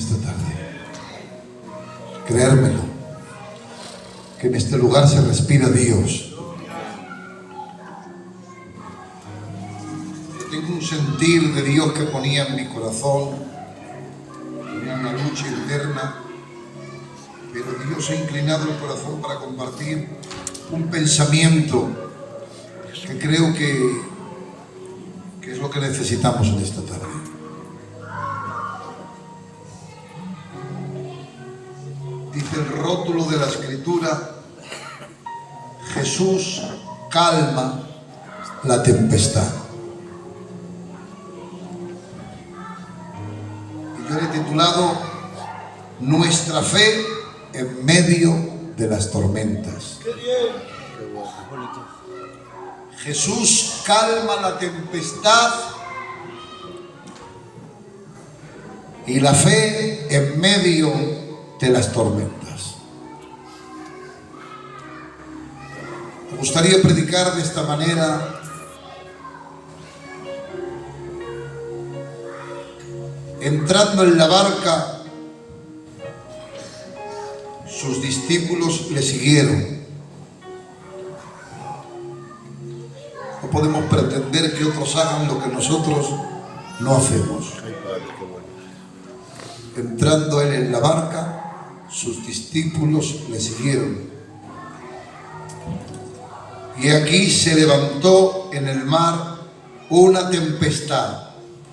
esta tarde. Creérmelo, que en este lugar se respira Dios. Tengo un sentir de Dios que ponía en mi corazón, tenía una lucha interna, pero Dios ha inclinado el corazón para compartir un pensamiento que creo que es lo que necesitamos en esta tarde. Dice el rótulo de la Escritura: Jesús calma la tempestad. Y yo le he titulado Nuestra fe en medio de las tormentas. ¡Qué bien! ¡Qué bonito! Jesús calma la tempestad y la fe en medio de las tormentas. Me gustaría predicar de esta manera. Entrando en la barca, sus discípulos le siguieron. No podemos pretender que otros hagan lo que nosotros no hacemos. Entrando él en la barca, sus discípulos le siguieron. Y aquí se levantó en el mar una tempestad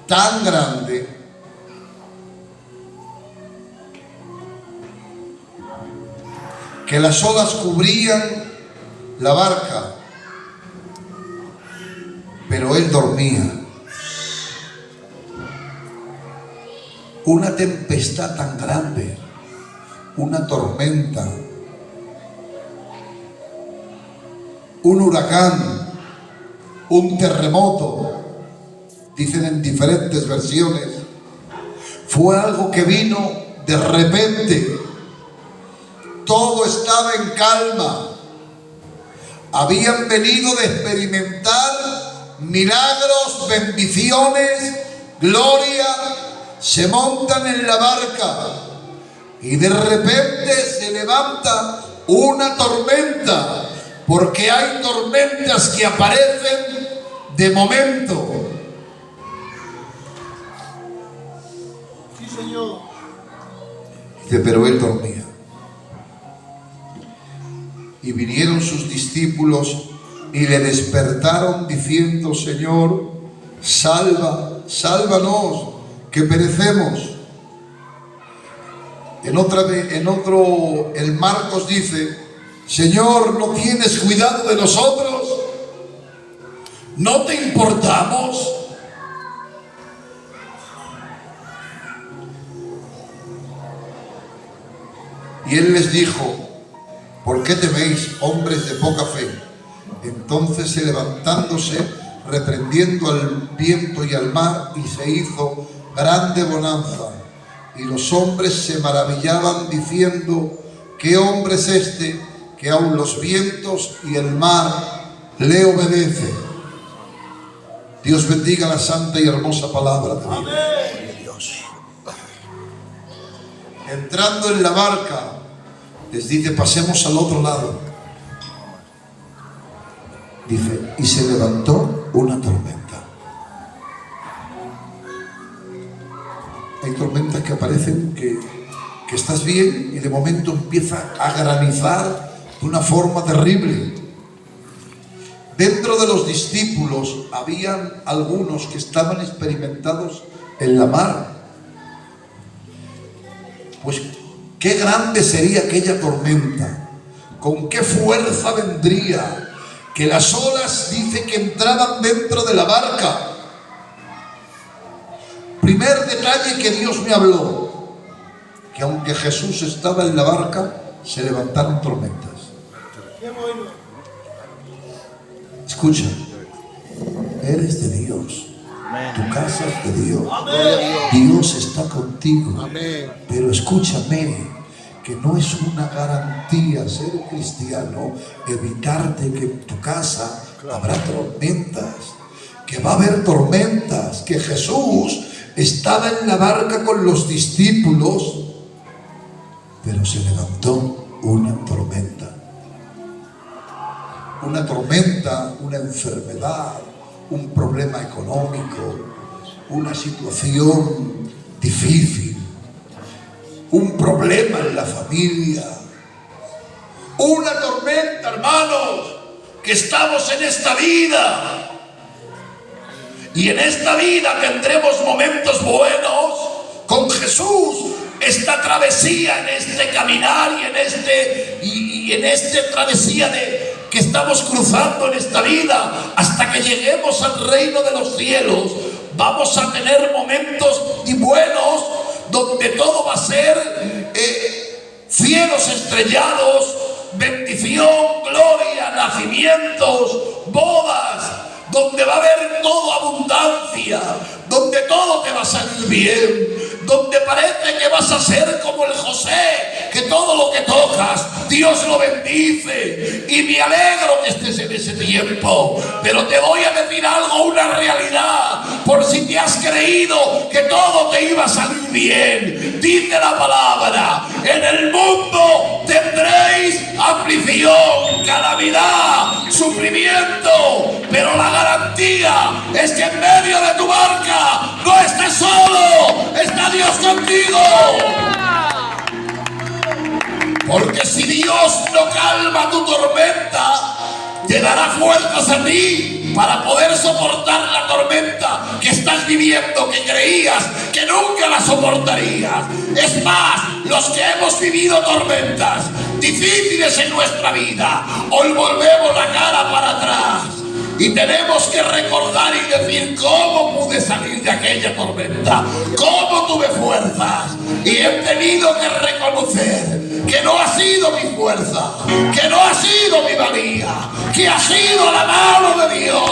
tan grande que las olas cubrían la barca, pero él dormía. Una tempestad tan grande, una tormenta, un huracán, un terremoto, dicen en diferentes versiones, fue algo que vino de repente. Todo estaba en calma. Habían venido de experimentar milagros, bendiciones, gloria. Se montan en la barca y de repente se levanta una tormenta, porque hay tormentas que aparecen de momento. Sí, Señor. Dice, pero él dormía. Y vinieron sus discípulos y le despertaron diciendo: Señor, sálvanos, que perecemos. En otro, el Marcos dice: Señor, ¿no tienes cuidado de nosotros? ¿No te importamos? Y él les dijo: ¿por qué teméis, hombres de poca fe? Entonces, levantándose, reprendiendo al viento y al mar, y se hizo grande bonanza. Y los hombres se maravillaban diciendo: ¿qué hombre es este que aun los vientos y el mar le obedecen? Dios bendiga la santa y hermosa palabra de Dios. Dios. Entrando en la barca, les dice: pasemos al otro lado. Dice: y se levantó una tormenta. Hay tormentas que aparecen que estás bien y de momento empieza a granizar de una forma terrible. Dentro de los discípulos habían algunos que estaban experimentados en la mar. Pues qué grande sería aquella tormenta, con qué fuerza vendría, que las olas dice que entraban dentro de la barca. Primer detalle que Dios me habló, que aunque Jesús estaba en la barca, se levantaron tormentas. Escucha, eres de Dios, tu casa es de Dios, Dios está contigo, pero escúchame, que no es una garantía ser cristiano, evitarte que en tu casa habrá tormentas, que va a haber tormentas, que Jesús estaba en la barca con los discípulos, pero se levantó una tormenta. Una tormenta, una enfermedad, un problema económico, una situación difícil, un problema en la familia. Una tormenta, hermanos, que estamos en esta vida. Y en esta vida tendremos momentos buenos con Jesús. Esta travesía, en este caminar y en esta travesía que estamos cruzando en esta vida, hasta que lleguemos al reino de los cielos, vamos a tener momentos y buenos donde todo va a ser cielos estrellados, bendición, gloria, nacimientos, bodas, donde va a haber toda abundancia, donde todo te va a salir bien, donde parece que vas a ser como el José, que todo lo que tocas, Dios lo bendice. Y me alegro que estés en ese tiempo, pero te voy a decir algo, una realidad, por si te has creído que todo te iba a salir bien. Dice la palabra: en el mundo tendréis aflicción, calamidad, sufrimiento, pero la garantía es que en medio de tu barca no estés solo, está Dios contigo. Porque si Dios no calma tu tormenta, te dará fuerzas a ti para poder soportar la tormenta que estás viviendo, que creías que nunca la soportarías. Es más, los que hemos vivido tormentas difíciles en nuestra vida, hoy volvemos la cara para atrás y tenemos que recordar y decir: cómo pude salir de aquella tormenta, cómo tuve fuerzas, y he tenido que reconocer que no ha sido mi fuerza, que no ha sido mi valía, que ha sido la mano de Dios.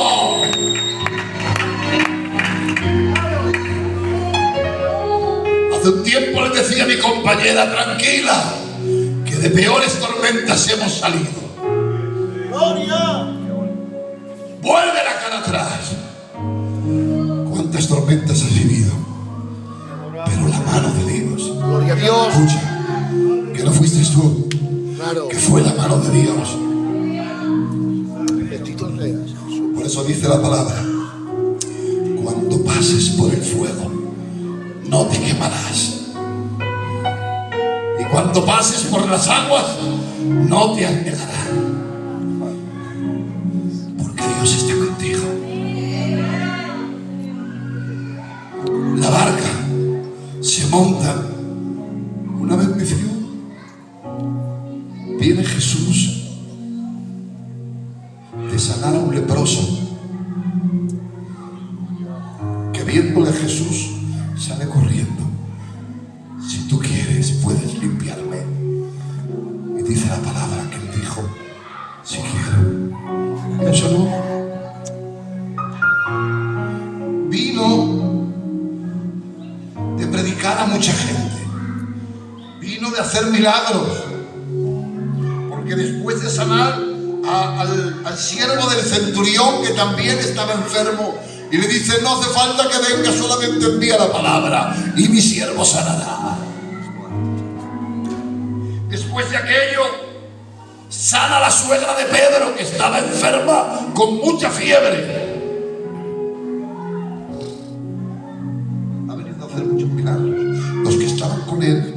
Hace un tiempo le decía a mi compañera: tranquila, que de peores tormentas hemos salido. ¡Gloria! Vuelve la cara atrás. ¿Cuántas tormentas has vivido? Pero la mano de Dios. Gloria a Dios. Escucha, que no fuiste tú, Claro. que fue la mano de Dios. Bendito seas, Jesús. Por eso dice la palabra: cuando pases por el fuego, no te quemarás. Y cuando pases por las aguas, no te anegarán. Porque Dios está contigo. La barca se monta, una bendición. Viene Jesús de sanar a un leproso, que viéndole a Jesús sale corriendo: si tú quieres, puedes limpiarme. Y dice la palabra que él dijo: si quiero. Y eso no. Vino de predicar a mucha gente, vino de hacer milagros, porque después de sanar al siervo del centurión, que también estaba enfermo, y le dice: no hace falta que venga, solamente envía la palabra y mi siervo sanará. Después de aquello, sana a la suegra de Pedro, que estaba enferma con mucha fiebre. Ha venido a hacer muchos milagros. Los que estaban con él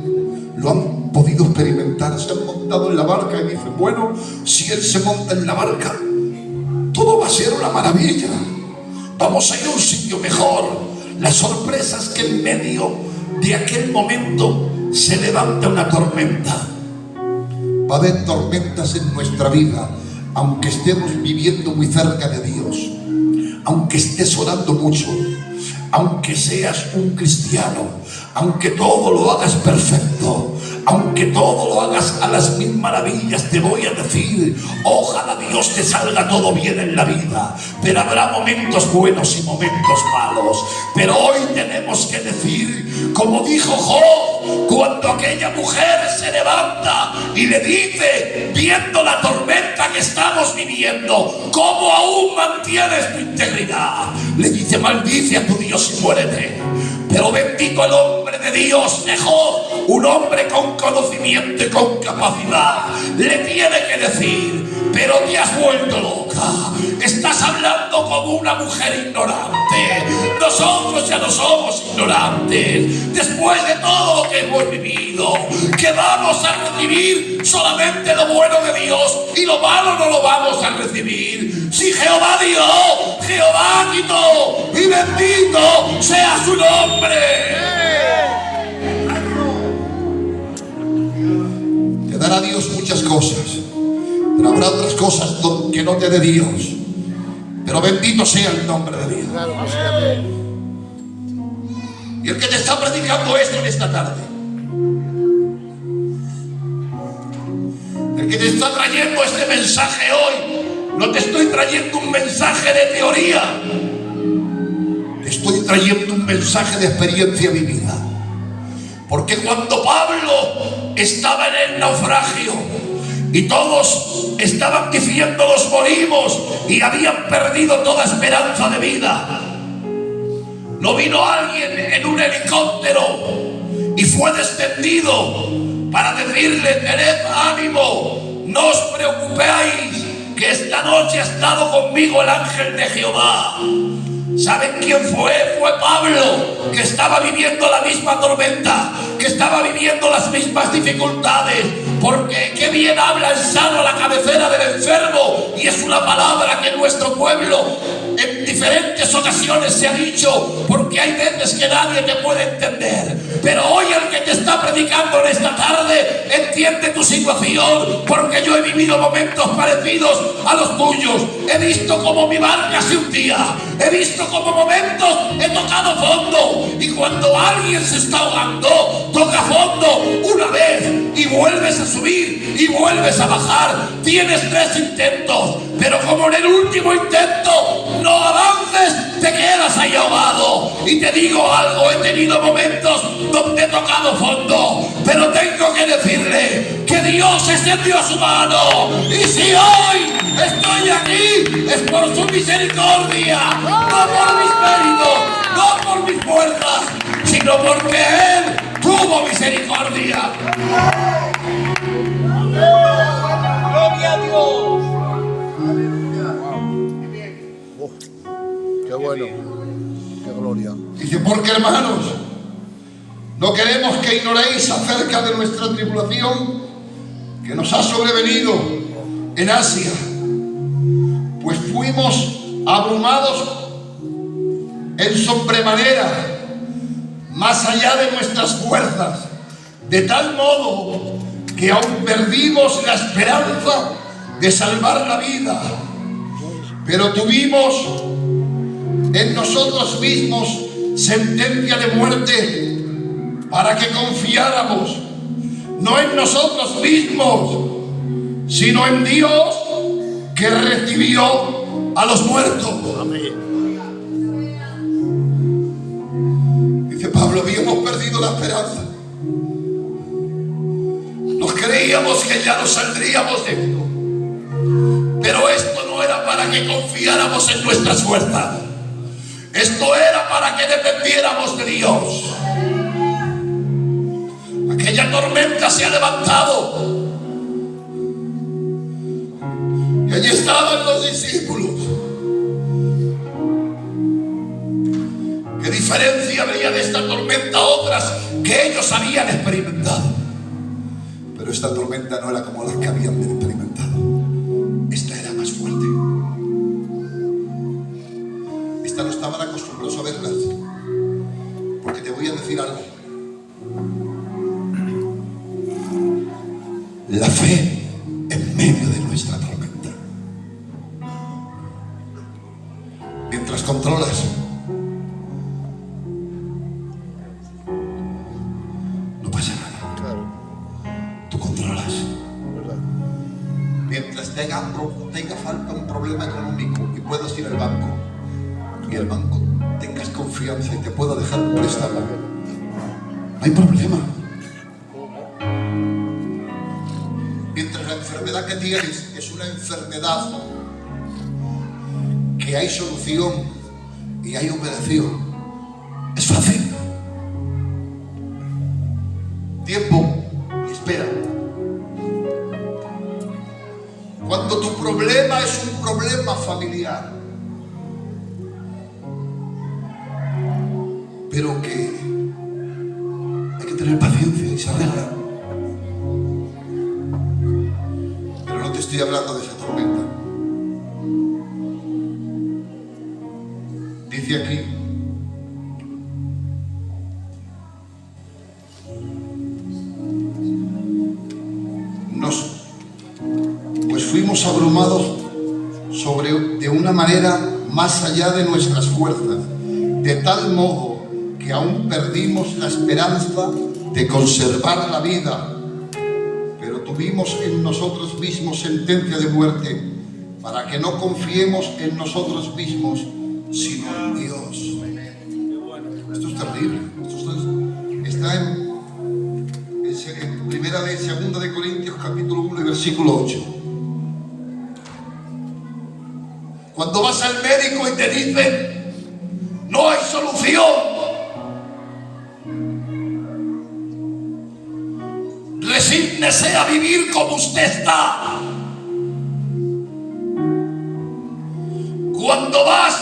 lo han podido experimentar, se han montado en la barca y dicen: bueno, si él se monta en la barca, todo va a ser una maravilla, vamos a ir a un sitio mejor. La sorpresa es que en medio de aquel momento se levanta una tormenta. Va a haber tormentas en nuestra vida, aunque estemos viviendo muy cerca de Dios, aunque estés orando mucho, aunque seas un cristiano, aunque todo lo hagas perfecto, aunque todo lo hagas a las mil maravillas, te voy a decir: ojalá Dios te salga todo bien en la vida, pero habrá momentos buenos y momentos malos. Pero hoy tenemos que decir, como dijo Job, cuando aquella mujer se levanta y le dice, viendo la tormenta que estamos viviendo, ¿cómo aún mantienes tu integridad? Le dice: maldice a tu Dios y muérete. Pero bendito el hombre de Dios, mejor, un hombre con conocimiento y con capacidad. Le tiene que decir: pero te has vuelto loca, estás hablando como una mujer ignorante. Nosotros ya no somos ignorantes. Después de todo lo que hemos vivido, que vamos a recibir solamente lo bueno de Dios y lo malo no lo vamos a recibir. Si Jehová dio, Jehová quitó, y bendito sea su nombre. Te dará Dios muchas cosas, pero habrá otras cosas que no te dé Dios. Pero bendito sea el nombre de Dios. Claro que sí, amén. Y el que te está predicando esto en esta tarde, el que te está trayendo este mensaje hoy, no te estoy trayendo un mensaje de teoría, te estoy trayendo un mensaje de experiencia vivida. Porque cuando Pablo estaba en el naufragio y todos estaban diciendo nos morimos y habían perdido toda esperanza de vida, no vino alguien en un helicóptero y fue descendido para decirle: tened ánimo, no os preocupéis, que esta noche ha estado conmigo el ángel de Jehová. ¿Saben quién fue? Fue Pablo, que estaba viviendo la misma tormenta, que estaba viviendo las mismas dificultades. Porque qué bien habla el sano a la cabecera del enfermo, y es una palabra que en nuestro pueblo en diferentes ocasiones se ha dicho, porque hay veces que nadie te puede entender. Pero hoy el que te está predicando en esta tarde entiende tu situación, porque yo he vivido momentos parecidos a los tuyos. He visto cómo mi barca se hundía, he visto cómo momentos he tocado fondo, y cuando alguien se está ahogando, toca fondo una vez y vuelves a subir y vuelves a bajar. Tienes 3 intentos, pero como en el último intento no avances, te quedas ahí ahogado. Y te digo algo, he tenido momentos donde he tocado fondo, pero tengo que decirle que Dios extendió su mano, y si hoy estoy aquí es por su misericordia, no por mis méritos, no por mis fuerzas, sino porque Él tuvo misericordia. ¡Gloria a Dios! Qué bueno. Qué gloria. Dice: porque hermanos, no queremos que ignoréis acerca de nuestra tribulación que nos ha sobrevenido en Asia, pues fuimos abrumados en sobremanera, más allá de nuestras fuerzas, de tal modo que aún perdimos la esperanza de salvar la vida. Pero tuvimos en nosotros mismos sentencia de muerte, para que confiáramos no en nosotros mismos, sino en Dios, que recibió a los muertos. Amén. Dice Pablo: habíamos perdido la esperanza. Nos creíamos que ya no saldríamos de esto. Pero esto no era para que confiáramos en nuestras fuerzas. Esto era para que dependiéramos de Dios. Aquella tormenta se ha levantado, y allí estaban los discípulos. ¿Qué diferencia habría de esta tormenta a otras que ellos habían experimentado? Pero esta tormenta no era como las que habían experimentado. Esta era más fuerte. Esta no estaban acostumbrados a verlas. Porque te voy a decir algo. La fe en medio de nuestra tormenta. Mientras controlas, no pasa nada. Claro. Tú controlas. ¿Verdad? Mientras tenga falta un problema económico y puedas ir al banco, y el banco tengas confianza y te pueda dejar un préstamo, no hay problema. Mientras la enfermedad que tienes es una enfermedad que hay solución y hay operación, es fácil. tiempo y espera. Cuando tu problema es un problema familiar, pero que hay que tener paciencia y se arregla. Pero no te estoy hablando de esa tormenta. Dice aquí: pues fuimos abrumados de una manera más allá de nuestras fuerzas, de tal modo que aún perdimos la esperanza de conservar la vida, pero tuvimos en nosotros mismos sentencia de muerte, para que no confiemos en nosotros mismos, sino en Dios. Esto es terrible. Está en segunda de Corintios capítulo 1 y versículo 8. Cuando vas al médico y te dicen no hay solución, resígnese a vivir como usted está. Cuando vas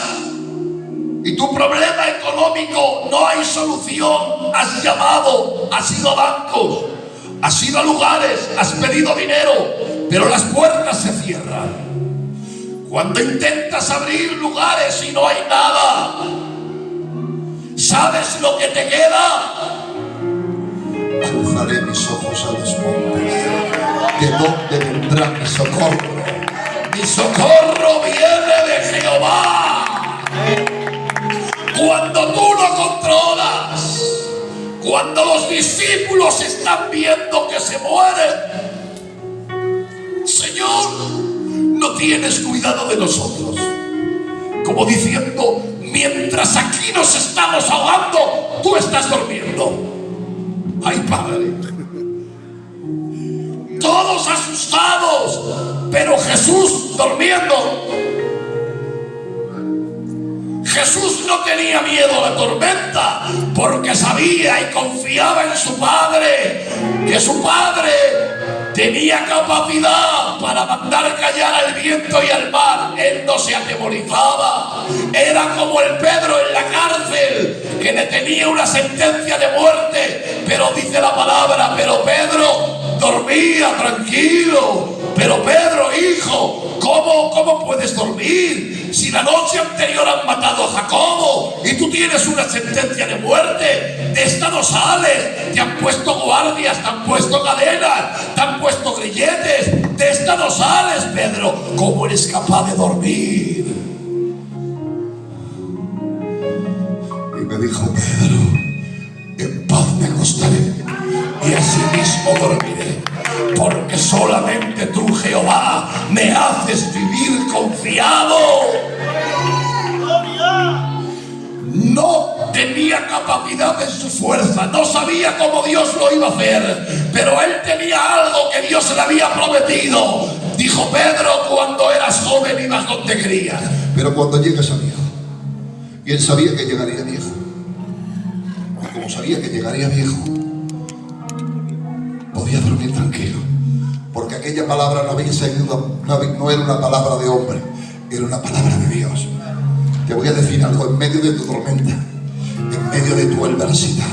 y tu problema económico no hay solución, has llamado, has ido a bancos, has ido a lugares, has pedido dinero, pero las puertas se cierran. Cuando intentas abrir lugares y no hay nada, ¿sabes lo que te queda? Alzaré mis ojos a los montes. ¿De dónde vendrá mi socorro? Mi socorro viene de Jehová. Cuando tú lo controlas, cuando los discípulos están viendo que se mueren, Señor, no tienes cuidado de nosotros. Como diciendo, mientras aquí nos estamos ahogando, tú estás durmiendo. Ay, Padre. Todos asustados, pero Jesús durmiendo. Jesús no tenía miedo a la tormenta, porque sabía y confiaba en su Padre, que su Padre tenía capacidad para mandar callar al viento y al mar. Él no se atemorizaba. Era como el Pedro en la cárcel, que le tenía una sentencia de muerte, pero dice la palabra, pero Pedro dormía tranquilo. Pero Pedro, hijo, ¿cómo puedes dormir? Si la noche anterior han matado a Jacobo y tú tienes una sentencia de muerte, de esta no sales. Te han puesto guardias, te han puesto cadenas, te han puesto grilletes. De esta no sales, Pedro. ¿Cómo eres capaz de dormir? Y me dijo: Pedro, en paz me acostaré y asimismo dormiré, porque solamente tú, Jehová, me haces vivir confiado. No tenía capacidad en su fuerza, no sabía cómo Dios lo iba a hacer, pero él tenía algo que Dios le había prometido. Dijo: Pedro, cuando eras joven ibas donde querías, pero cuando llegues a viejo. Y él sabía que llegaría viejo. Y como sabía que llegaría viejo, podía dormir tranquilo, porque aquella palabra no era una palabra de hombre, era una palabra de Dios. Te voy a decir algo: en medio de tu tormenta, en medio de tu adversidad,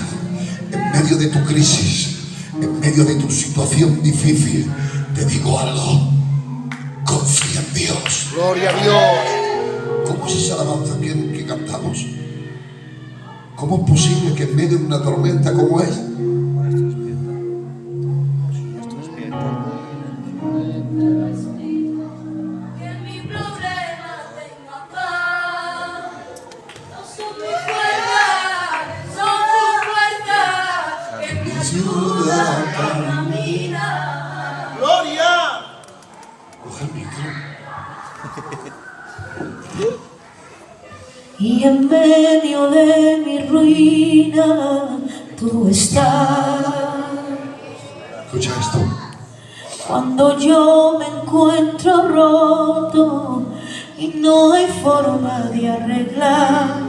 en medio de tu crisis, en medio de tu situación difícil, te digo algo: confía en Dios. Gloria a Dios. ¿Cómo es esa alabanza que cantamos? ¿Cómo es posible que en medio de una tormenta como es? Y en medio de mi ruina tú estás. Escucha esto. Cuando yo me encuentro roto y no hay forma de arreglar,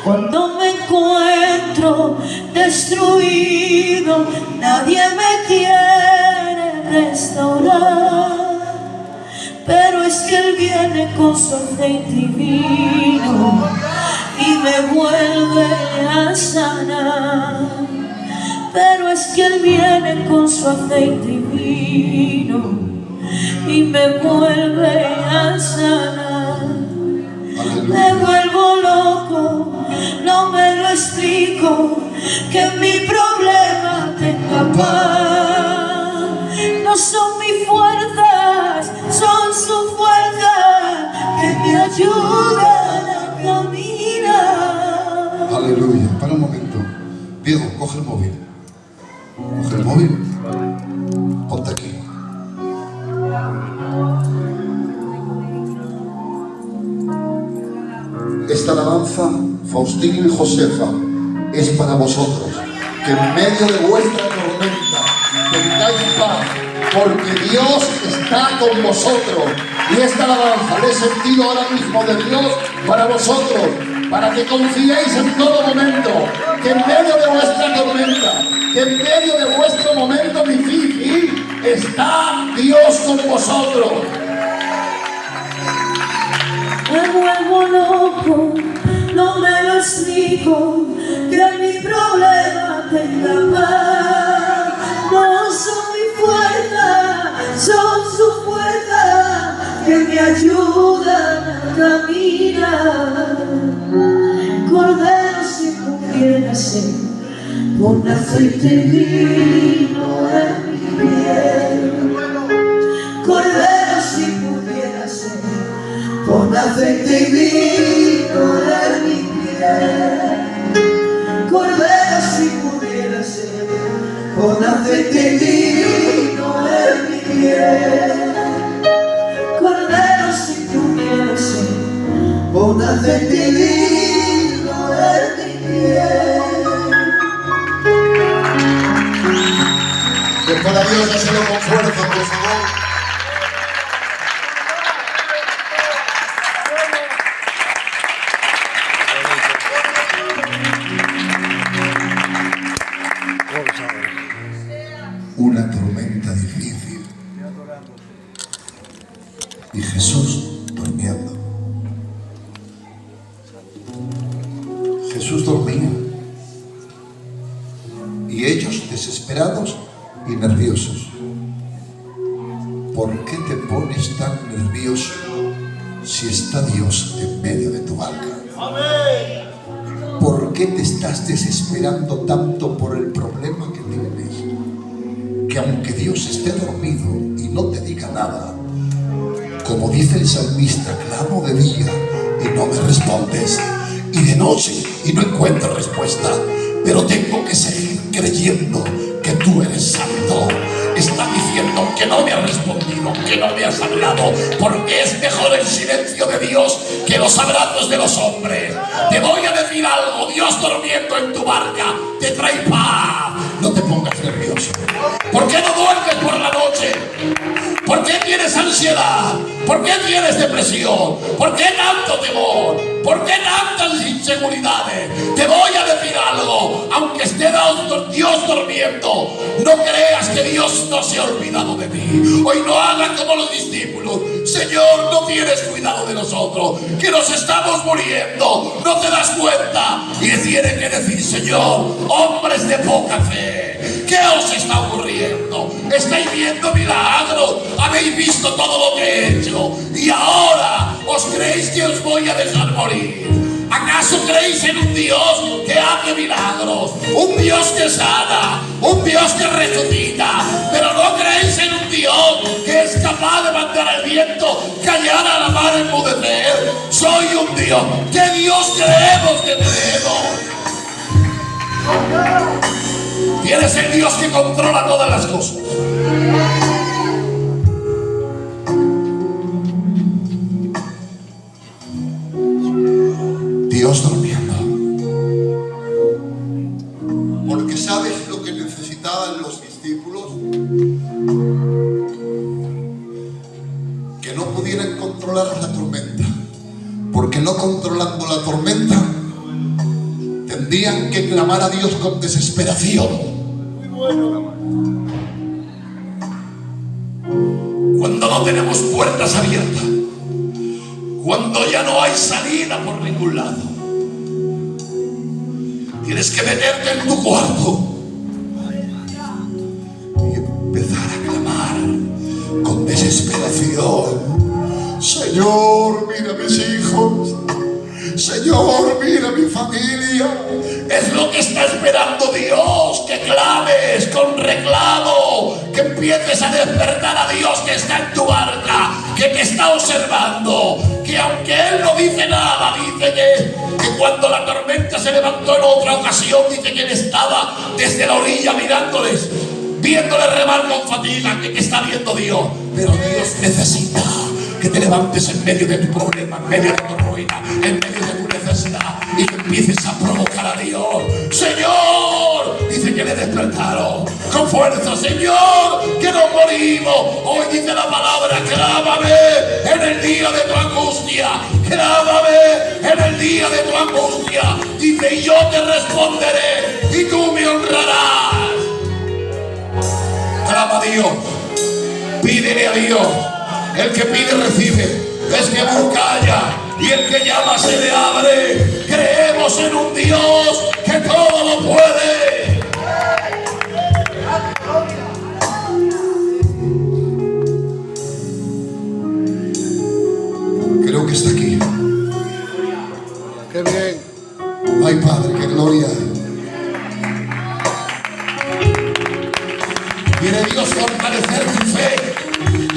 Cuando me encuentro destruido, nadie me quiere restaurar. Pero es que Él viene con su aceite divino y me vuelve a sanar. Pero es que Él viene con su aceite divino y me vuelve a sanar. Me vuelvo loco, no me lo explico, que mi problema tenga paz. No son mis fuerzas, son su fuerza que me ayudan a caminar. Aleluya. Para un momento. Diego, coge el móvil. Coge el móvil. Ponte aquí. Esta alabanza, Faustino y Josefa, es para vosotros, que en medio de vuestra tormenta tengáis paz, porque Dios está con vosotros. Y esta alabanza la he sentido ahora mismo de Dios para vosotros, para que confiéis en todo momento, que en medio de vuestra tormenta, que en medio de vuestro momento difícil, está Dios con vosotros. Me vuelvo loco, no me lo explico, que mi problema tenga paz. No son mi fuerza, son su fuerza que me ayudan a caminar. Cordero, si pudiera ser con aceite vino en mi piel. Cordero, si pudiera ser con aceite y vino en mi piel. Cordero, si pudiera ser con aceite y vino en mi piel. Cordero, si pudiera ser con aceite y vino en mi piel. Que para Dios ha sido con fuerza, por favor. Una tormenta difícil y Jesús durmiendo. Jesús dormía y ellos desesperados y nerviosos. ¿Por qué te pones tan nervioso si está Dios en medio de tu barca? ¿Por qué te estás desesperando tanto por el problema que tienes? Que aunque Dios esté dormido y no te diga nada, como dice el salmista, clamo de día y no me respondes, y de noche y no encuentro respuesta, pero tengo que seguir creyendo que tú eres santo. Está diciendo que no me has respondido, que no me has hablado, porque es mejor el silencio de Dios que los abrazos de los hombres. Te voy a decir algo, Dios durmiendo en tu barca te trae paz. No te pongas nervioso. ¿Por qué no duermes por la noche? ¿Por qué tienes ansiedad? ¿Por qué tienes depresión? ¿Por qué tanto temor? ¿Por qué tantas inseguridades? Te voy a decir algo, aunque esté Dios durmiendo, no creas que Dios no se ha olvidado de ti. Hoy no hagas como los discípulos. Señor, no tienes cuidado de nosotros, que nos estamos muriendo, no te das cuenta. Y tiene que decir, Señor, hombres de poca fe, ¿qué os está ocurriendo? ¿Estáis viendo milagros? ¿Habéis visto todo lo que he hecho? Y ahora os creéis que os voy a dejar morir. ¿Acaso creéis en un Dios que hace milagros? Un Dios que sana, un Dios que resucita. Pero no creéis en un Dios que es capaz de mandar al viento, callar a la mar, enmudecer. Soy un Dios. ¿Qué Dios creemos que tenemos? Tienes el Dios que controla todas las cosas. Dios durmiendo. Porque ¿sabes lo que necesitaban los discípulos? Que no pudieran controlar la tormenta. Porque no controlando la tormenta, tendrían que clamar a Dios con desesperación. Muy bueno. Cuando no tenemos puertas abiertas, cuando ya no hay salida por ningún lado, tienes que meterte en tu cuarto y empezar a clamar con desesperación. Señor, mira a mis hijos. Señor, mira a mi familia. Es lo que está esperando Dios, que clames con reclamo, que empieces a despertar a Dios que está en tu barca, que te está observando, que aunque Él no dice nada, dice que cuando la tormenta se levantó en otra ocasión, dice que Él estaba desde la orilla mirándoles, viéndoles remar con fatiga, que está viendo Dios. Pero Dios necesita que te levantes en medio de tu problema, en medio de tu ruina, en medio de tu necesidad, y que empieces a provocar a Dios. Señor, dice que le despertaron con fuerza. Señor, que nos morimos. Hoy dice la palabra: clámame en el día de tu angustia, clámame en el día de tu angustia. Dice: y yo te responderé y tú me honrarás. Clama a Dios, pídele a Dios. El que pide recibe, el que busca halla, y el que llama se le abre. Creemos en un Dios que todo lo puede. Creo que está aquí. Qué bien. Ay, Padre, qué gloria. Quiere Dios fortalecer tu fe,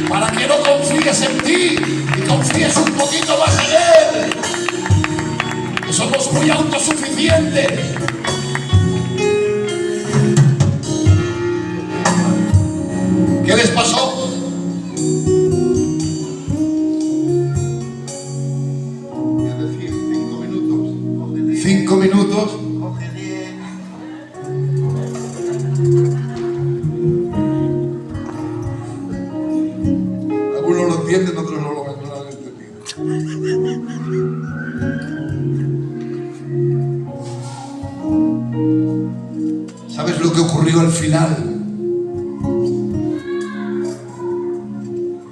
para que no confíes en ti y confíes un poquito más en Él. Que somos muy autosuficientes. ¿Qué les pasó? ¿Qué decir? 5 minutos. 5 minutos. Algunos lo entienden, otros no lo han entendido. ¿Sabes lo que ocurrió al final?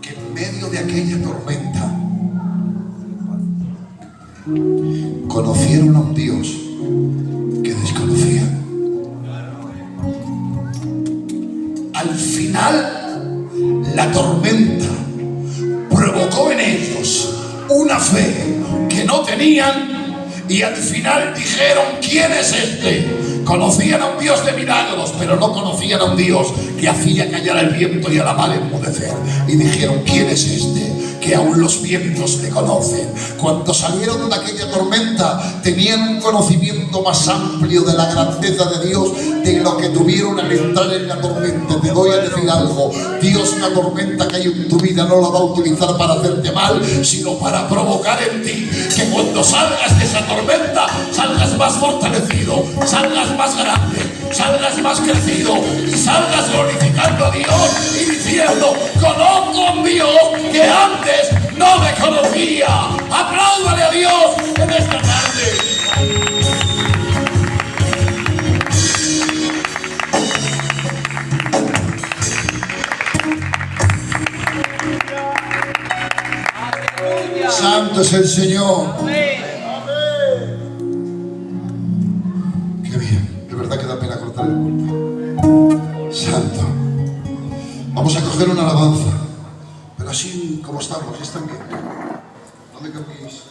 Que en medio de aquella tormenta conocieron a un Dios que desconocían. Al final, la tormenta provocó en ellos una fe que no tenían, y al final dijeron: ¿quién es este? Conocían a un Dios de milagros, pero no conocían a un Dios que hacía callar el viento y a la mar enmudecer. Y dijeron: ¿quién es este? Que aún los vientos le conocen. Cuando salieron de aquella tormenta, tenían un conocimiento más amplio de la grandeza de Dios de lo que tuvieron al entrar en la tormenta. Te voy a decir algo: Dios, la tormenta que hay en tu vida no la va a utilizar para hacerte mal, sino para provocar en ti que cuando salgas de esa tormenta, salgas más fortalecido, salgas más grande, salgas más crecido, y salgas glorificando a Dios y diciendo: conozco a un Dios que antes no me conocía. Apláudale a Dios en esta tarde. Santo es el Señor. Qué bien, de verdad que da pena cortar el culto. Santo. Vamos a coger una alabanza, pero así como estamos, están bien. No me cambiéis.